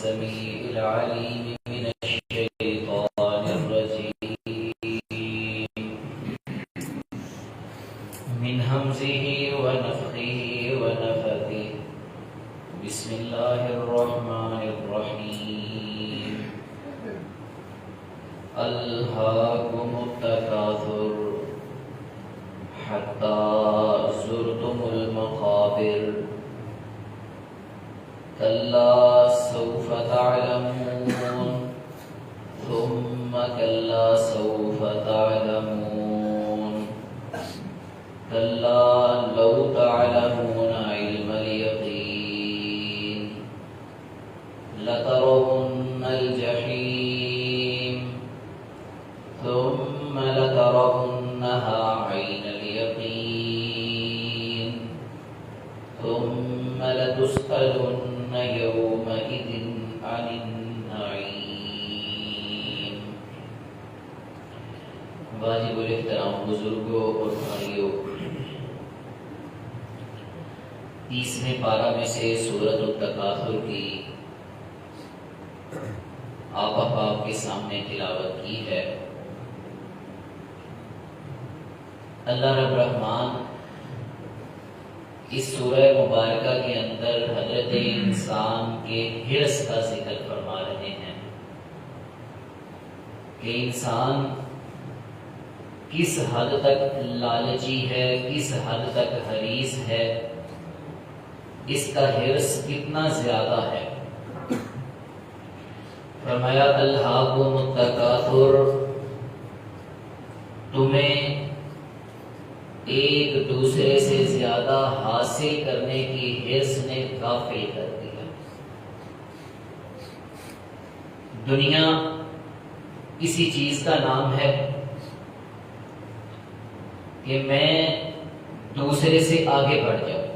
السميع العليم من الشيطان الرجيم من همزه ونفخه ونفثه بسم الله الرحمن الرحيم ألهاكم التكاثر حتى زرتم المقابر كلا سوف تعلمون ثم كلا سوف تعلمون كلا لو تعلمون علم اليقين لترون الجحيم ثم لترونها عين اليقين ثم لتسألن يومئذ عن النعيم۔ واجب الاحترام بزرگوں اور بھائیوں، 30ویں پارہ میں سے سورۃ التکاثر کی آپ کے سامنے تلاوت کی ہے۔ اللہ رب الرحمن اس سورہ مبارکہ کے اندر حضرت انسان کے حرص کا ذکر فرما رہے ہیں کہ انسان کس حد تک لالچی ہے، کس حد تک حریص ہے، اس کا حرص کتنا زیادہ ہے۔ فرمایا الہاکم التکاثر، تمہیں ایک دوسرے سے زیادہ حاصل کرنے کی حرص نے غافل کر دیا۔ دنیا کسی چیز کا نام ہے کہ میں دوسرے سے آگے بڑھ جاؤں،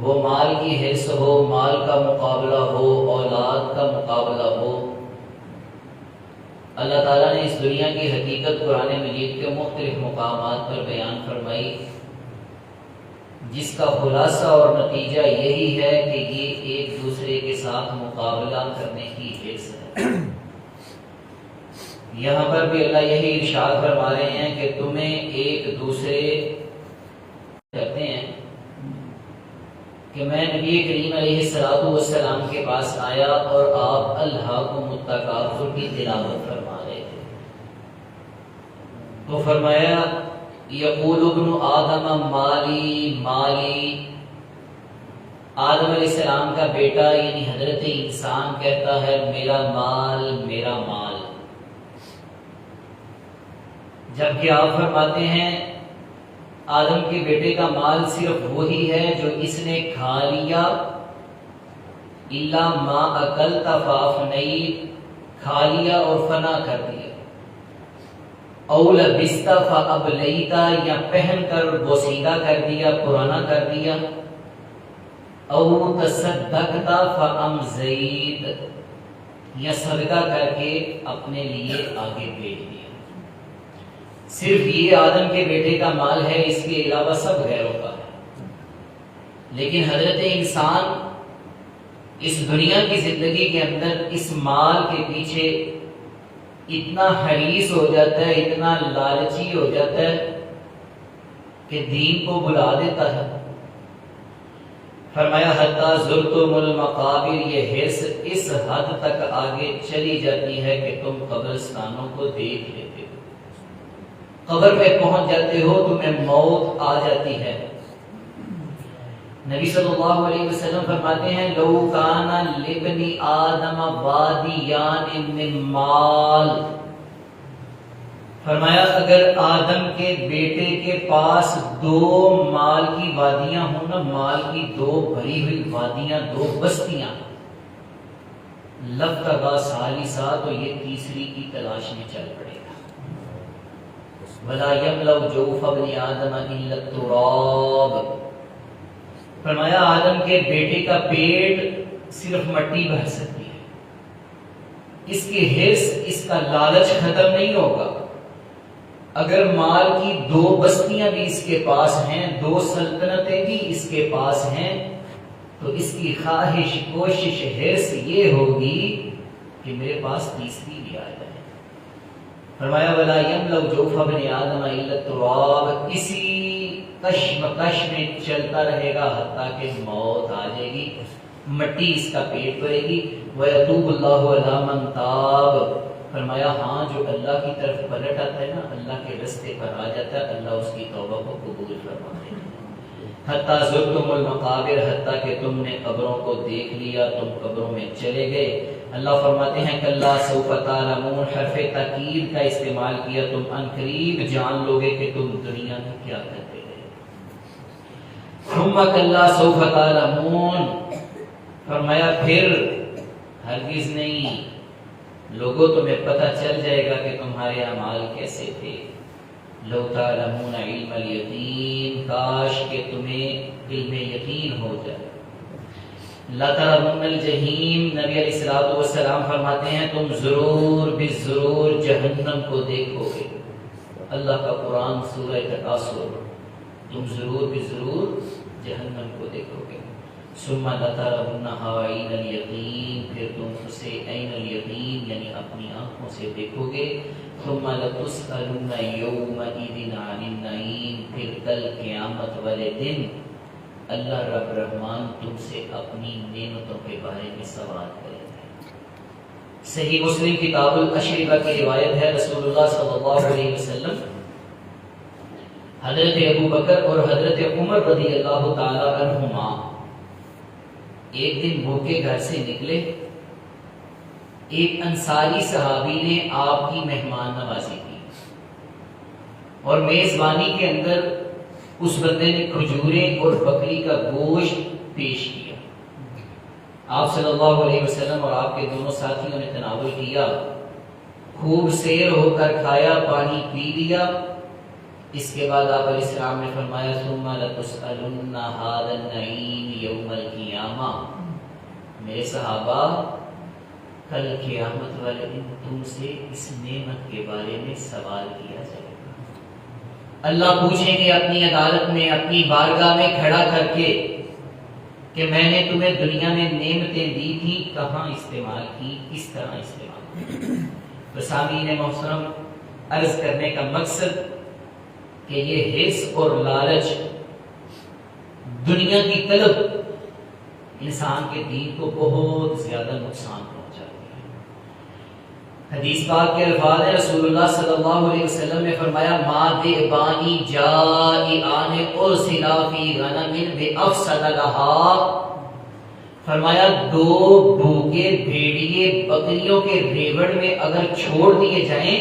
وہ مال کی حرص ہو، مال کا مقابلہ ہو، اولاد کا مقابلہ ہو۔ اللہ تعالیٰ نے اس دنیا کی حقیقت قرآن مجید کے مختلف مقامات پر بیان فرمائی، جس کا خلاصہ اور نتیجہ یہی ہے کہ یہ ایک دوسرے کے ساتھ مقابلہ کرنے کی حرص ہے۔ یہاں پر بھی اللہ یہی ارشاد فرما رہے ہیں کہ تمہیں ایک دوسرے کہتے ہیں کہ میں نبی کریم علیہ السلام کے پاس آیا اور آپ الہاکم التکاثر کی تلاوت فرما رہے تھے، تو فرمایا یقول ابن آدم مالی مالی، آدم علیہ السلام کا بیٹا یعنی حضرت انسان کہتا ہے میرا مال میرا مال، جبکہ آپ فرماتے ہیں آدم کے بیٹے کا مال صرف وہی ہے جو اس نے کھا لیا، الا ما اکلت فافنیت، کھا لیا اور فنا کر دیا، او لبست فابلیت، یا پہن کر بوسیدہ کر دیا، پرانا کر دیا، او تصدقت فامضیت، یا صدقہ کر کے اپنے لیے آگے بھیج دیا۔ صرف یہ آدم کے بیٹے کا مال ہے، اس کے علاوہ سب غیروں کا ہے۔ لیکن حضرت انسان اس دنیا کی زندگی کے اندر اس مال کے پیچھے اتنا حریص ہو جاتا ہے، اتنا لالچی ہو جاتا ہے کہ دین کو بلا دیتا ہے۔ فرمایا حتی زرتم المقابر، یہ حرص اس حد تک آگے چلی جاتی ہے کہ تم قبرستانوں کو دیکھ لیتے ہو، قبر پہ پہنچ جاتے ہو، تمہیں موت آ جاتی ہے۔ نبی صلی اللہ علیہ وسلم فرماتے ہیں لو کان لابن آدم وادیان من مال، فرمایا اگر آدم کے بیٹے کے پاس 2 مال کی وادیاں ہوں نا، مال کی 2 بھری ہوئی وادیاں، 2 بستیاں، لبتغا ثالثا، تو یہ تیسری کی تلاش میں چل پڑے گا۔ وَلَا يَمْلَأُ جَوْفَ ابْنِ آدَمَ إِلَّا التُّرَابُ، فرمایا آدم کے بیٹے کا پیٹ صرف مٹی بھر سکتی ہے۔ اس کی حرص، اس کا لالچ ختم نہیں ہوگا۔ اگر مال کی 2 بستیاں بھی اس کے پاس ہیں، 2 سلطنتیں بھی اس کے پاس ہیں، تو اس کی خواہش کوشش حرص یہ ہوگی کہ میرے پاس تیسری بھی آ جائے. فرمایا وَلَا يَمْلَوْ جَوْفَ ابْنِ آدَمَ إِلَّا التُّرَابُ، اسی کشمکش میں چلتا رہے گا حتیٰ کہ موت آ جائے گی، مٹی اس کا پیٹ بھرے گی. وَيَتُوبُ اللَّهُ عَلَىٰ مَن تَابَ، فرمایا ہاں جو اللہ کی طرف پلٹ آتا ہے نا، اللہ کے رستے پر آ جاتا ہے، اللہ اس کی توبہ کو قبول فرماتے ہیں. حتیٰ زرتم المقابر، حتیٰ کہ تم نے قبروں کو دیکھ لیا، تم قبروں میں چلے گئے. اللہ فرماتے ہیں کلا سوف تعلمون، حرف تاکید کا استعمال کیا، تم ان قریب جان لوگے کہ تم دنیا میں کیا کرتے رہے. ثم کلا سوف تعلمون، فرمایا پھر ہرگز نہیں لوگوں تمہیں پتہ چل جائے گا کہ تمہارے اعمال کیسے تھے. لو تعلمون علم الیقین، کاش کہ تمہیں علم یقین ہو جائے. لَتَرَوُنَّ الْجَحِیمَ، نبی علیہ الصلوۃ والسلام فرماتے ہیں تم ضرور بالضرور جہنم کو دیکھو گے. اللہ کا قرآن سورہ تکاثر، تم ضرور بالضرور جہنم کو دیکھو گے. ثم لَتَرَوُنَّهَا عَیْنَ الْیقین، پھر تم اسے عین الیقین یعنی اپنی آنکھوں سے دیکھو گے. ثم لَتُسْأَلُنَّ یَوْمَئِذٍ عَنِ النَّعِیمِ، پھر کل قیامت والے دن اللہ رب رحمان تم سے اپنی نعمتوں کے بارے میں سوال کرے گا. صحیح مسلم کتاب الاشربہ کی روایت ہے، رسول اللہ صلی اللہ علیہ وسلم حضرت ابو بکر اور حضرت عمر رضی اللہ تعالی عنہما ایک دن بھوکے گھر سے نکلے. ایک انصاری صحابی نے آپ کی مہمان نوازی کی اور میزبانی کے اندر اس بندے نے کھجوریں اور بکری کا گوشت پیش کیا. آپ صلی اللہ علیہ وسلم اور آپ کے دونوں ساتھیوں نے تناول کیا، خوب سیر ہو کر کھایا، پانی پی لیا. اس کے بعد آپ علیہ السلام نے فرمایا ثم لتسألن هذا النعیم یوم القیامہ، میرے صحابہ کل قیامت والے دن تم سے اس نعمت کے بارے میں سوال کیا جائے گا. اللہ پوچھیں گے اپنی عدالت میں، اپنی بارگاہ میں کھڑا کر کے کہ میں نے تمہیں دنیا میں نعمتیں دی تھی، کہاں استعمال کی، کس طرح استعمال کی. تو سامعین محترم، عرض کرنے کا مقصد کہ یہ حرص اور لالچ، دنیا کی طلب انسان کے دین کو بہت زیادہ نقصان پہنچاتی ہے. حدیث پاک کے الفاظ ہیں، رسول اللہ صلی اللہ علیہ وسلم نے فرمایا ما ذئبان جائعان ارسلا فی غنم بافسد لها، فرمایا دو بھوکے بھیڑیے بکریوں کے ریوڑ میں اگر چھوڑ دیے جائیں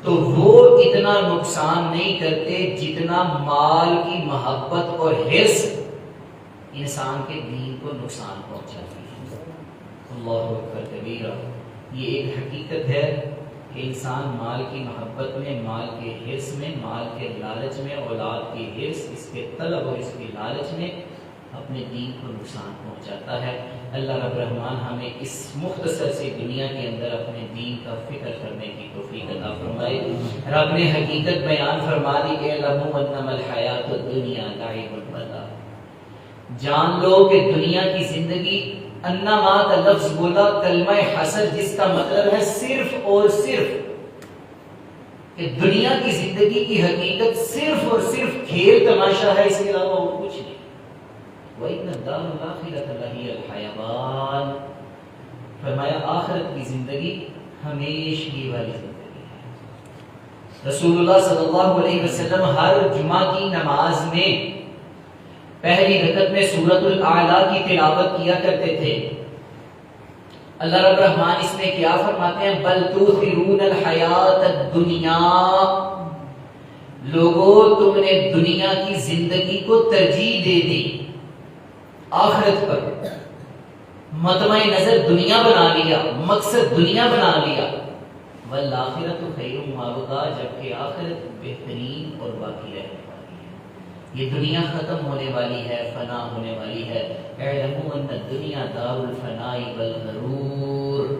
تو وہ اتنا نقصان نہیں کرتے جتنا مال کی محبت اور حرص انسان کے دین کو نقصان پہنچاتی ہے. اللہ اکبر کبیرہ. یہ ایک حقیقت ہے کہ انسان مال کی محبت میں، مال کے حرص میں، مال کے لالچ میں، اولاد کی حرص، اس کے طلب اور اس کے لالچ میں اپنے دین کو نقصان پہنچاتا ہے. اللہ رب رحمان ہمیں اس مختصر سی دنیا کے اندر اپنے دین کا فکر کرنے کی توفیق عطا فرمائے. رب نے حقیقت بیان فرما دی کہ اعلموا انما الحیات الدنیا لعب و لہو، جان لو کہ دنیا کی زندگی، انما کا لفظ بولا کلمہ حصر جس کا مطلب ہے صرف اور صرف، کہ دنیا کی زندگی کی حقیقت صرف اور صرف کھیل تماشا ہے، اس کے علاوہ اور کچھ نہیں. وَإِنَّ الدَّارَ الْآخِرَةَ لَهِيَ الْحَيَوَانُ، فرمایا آخرت کی زندگی ہمیشگی والی زندگی ہے. رسول اللہ صلی اللہ علیہ وسلم ہر جمعہ کی نماز میں پہلی رکعت میں سورۃ الاعلیٰ کی تلاوت کیا کرتے تھے. اللہ رب رحمان اس میں کیا فرماتے ہیں؟ بل تؤثرون الحیات الدنیا، لوگوں تم نے دنیا کی زندگی کو ترجیح دے دی آخرت پر، مطمع نظر دنیا بنا لیا، مقصد دنیا بنا لیا. والآخرۃ خیر وابقیٰ، جبکہ آخرت بہترین اور باقی رہنے والی ہے. یہ دنیا ختم ہونے والی ہے، فنا ہونے والی ہے. اعلموا ان الدنیا دار الفناء والغرور،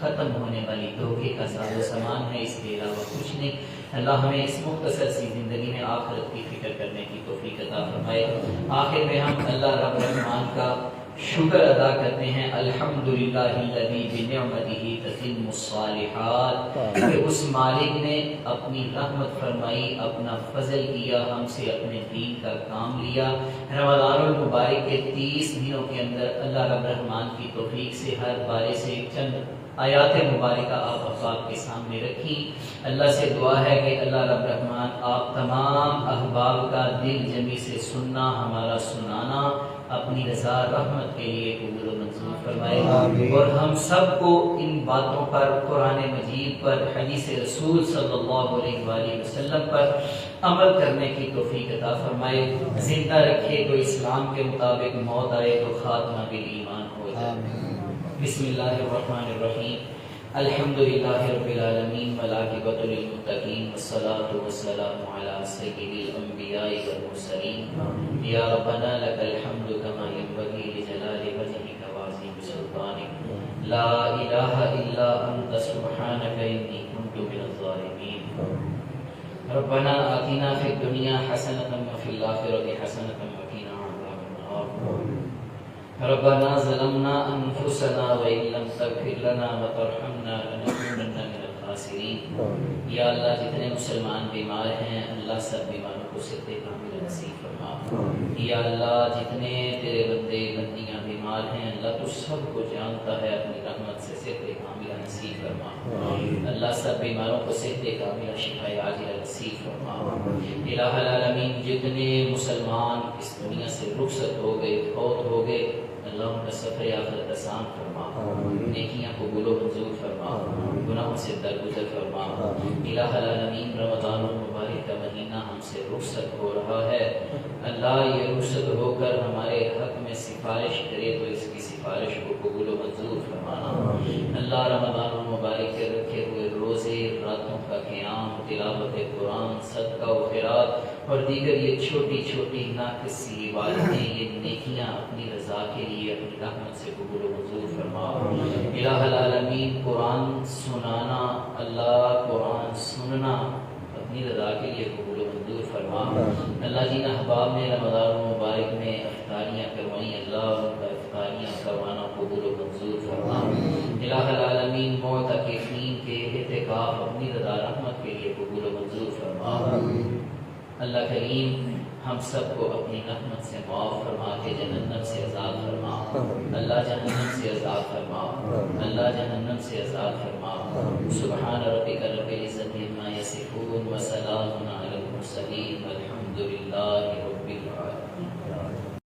ختم ہونے والی دھوکے کا ساز و سامان ہے، اس کے علاوہ کچھ نہیں. اللہ ہمیں اس مختصر سی زندگی میں آخرت کی فکر کرنے کی توفیق عطا فرمائے۔ آخر میں ہم اللہ رب الرحمن کا شکر ادا کرتے ہیں، الحمدللہ الذی بنعمتہ تتم الصالحات، کہ اس مالک نے اپنی رحمت فرمائی، اپنا فضل کیا، ہم سے اپنے دین کا کام لیا۔ رمضان المبارک کے 30 دنوں کے اندر اللہ رب الرحمن کی توفیق سے ہر بارے سے چند آیات مبارکہ آپ افاق کے سامنے رکھیں۔ اللہ سے دعا ہے کہ اللہ رب الرحمن آپ تمام احباب کا دل جمی سے سننا، ہمارا سنانا اپنی رضا رحمت کے لیے قبول و منظور فرمائے، اور ہم سب کو ان باتوں پر، قرآن مجید پر، حدیث رسول صلی اللہ علیہ وآلہ وسلم پر عمل کرنے کی توفیق عطا فرمائے، زندہ رکھے تو اسلام کے مطابق، موت آئے تو خاتمہ بالایمان ہو جائے۔ بسم اللہ الرحمن الرحیم، الحمدللہ رب العالمین والعاقبۃ للمتقین والصلاۃ والسلام علی سید الانبیاء والمرسلین، یا ربنا لک الحمد کما ینبغی لجلال وجہک وعظیم سلطانک، لا الہ الا انت سبحانک انی کنت من الظالمین، ربنا آتنا فی الدنیا حسنۃ وفی الآخرۃ حسنۃ وقنا عذاب النار، ربنا ظلمنا انفسنا وان لم تغفر لنا وترحمنا لنكونن من الخاسرین۔ یا اللہ جتنے مسلمان بیمار ہیں، اللہ سب بیماروں کو صحت کاملہ نصیب فرما۔ یا اللہ جتنے تیرے بندے بندیاں بیمار ہیں، اللہ تو سب کو جانتا ہے، اپنی رحمت سے صحت کاملہ نصیب فرما۔ اللہ سب بیماروں کو صحت کاملہ شفا عاجلہ نصیب فرما۔ الہ العالمین جتنے مسلمان اس دنیا سے رخصت ہو گئے، فوت ہو گئے، اللہ ان کا سفر آخرت آسان فرما، نیکیاں قبول و منظور فرما، گناہوں سے درگزر فرما۔ الہ العالمین رمضان المبارک کا مہینہ ہم سے رخصت ہو رہا ہے، اللہ یہ رخصت ہو کر ہمارے حق میں سفارش کرے تو اس کی سفارش کو قبول و منظور فرمانا۔ اللہ رمضان المبارک کے رکھے ہوئے روزے، راتوں کا قیام، تلاوت قرآن، صدقہ و خیرات اور دیگر یہ چھوٹی چھوٹی ناقص سی عبادتیں، یہ نیکیاں اپنی رضا کے لیے اپنی رحمت سے قبول و منظور فرما۔ الہ العالمین قرآن سنانا، اللہ قرآن سننا اپنی رضا کے لیے قبول و منظور فرما۔ اللہ جن احباب نے رمضان المبارک میں افطاریاں کروائی، اللہ ان کا افطاریاں کروانا قبول و منظور فرما۔ الہ العالمین معتکفین کے اعتکاف اپنی رضا رحمت کے لیے قبول و منظور فرما۔ اللہ کریم ہم سب کو اپنی رحمت سے معاف فرما کے جہنم سے آزاد فرما۔ اللہ جہنم سے آزاد فرما، اللہ جہنم سے آزاد فرما۔ سبحان ربک رب العزت عما یصفون وسلام علی المرسلین والحمد للہ رب العالمین۔